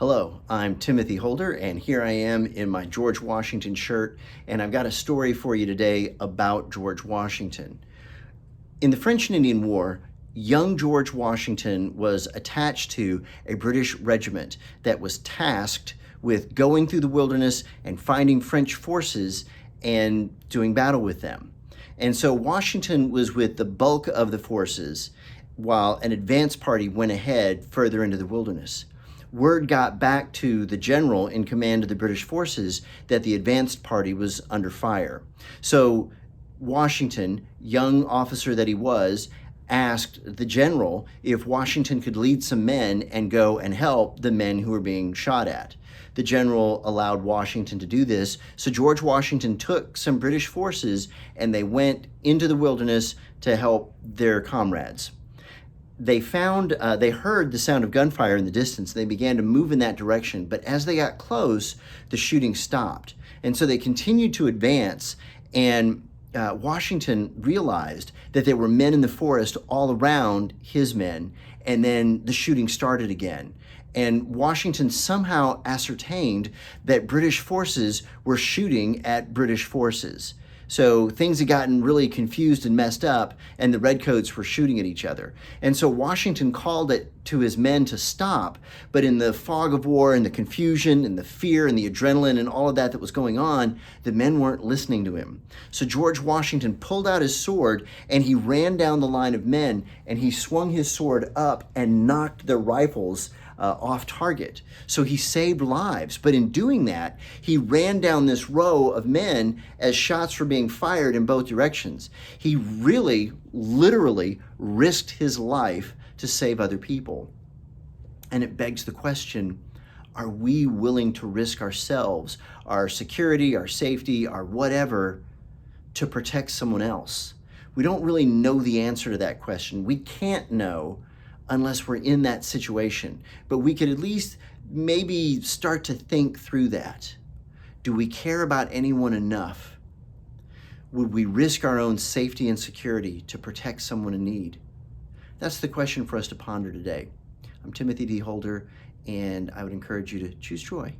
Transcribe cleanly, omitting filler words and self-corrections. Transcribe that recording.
Hello, I'm Timothy Holder, and here I am in my George Washington shirt, and I've got a story for you today about George Washington. In the French and Indian War, young George Washington was attached to a British regiment that was tasked with going through the wilderness and finding French forces and doing battle with them. And so Washington was with the bulk of the forces while an advance party went ahead further into the wilderness. Word got back to the general in command of the British forces that the advanced party was under fire. So Washington, young officer that he was, asked the general if Washington could lead some men and go and help the men who were being shot at. The general allowed Washington to do this, so George Washington took some British forces and they went into the wilderness to help their comrades. They heard the sound of gunfire in the distance. They began to move in that direction, but as they got close, the shooting stopped. And so they continued to advance, and Washington realized that there were men in the forest all around his men, and then the shooting started again. And Washington somehow ascertained that British forces were shooting at British forces. So things had gotten really confused and messed up, and the redcoats were shooting at each other. And so Washington called it to his men to stop, but in the fog of war and the confusion and the fear and the adrenaline and all of that was going on, the men weren't listening to him. So George Washington pulled out his sword and he ran down the line of men, and he swung his sword up and knocked their rifles off target. So he saved lives, but in doing that, he ran down this row of men as shots were being fired in both directions. He really, literally risked his life to save other people. And it begs the question, are we willing to risk ourselves, our security, our safety, our whatever, to protect someone else? We don't really know the answer to that question. We can't know unless we're in that situation. But we could at least maybe start to think through that. Do we care about anyone enough? Would we risk our own safety and security to protect someone in need? That's the question for us to ponder today. I'm Timothy D. Holder, and I would encourage you to choose joy.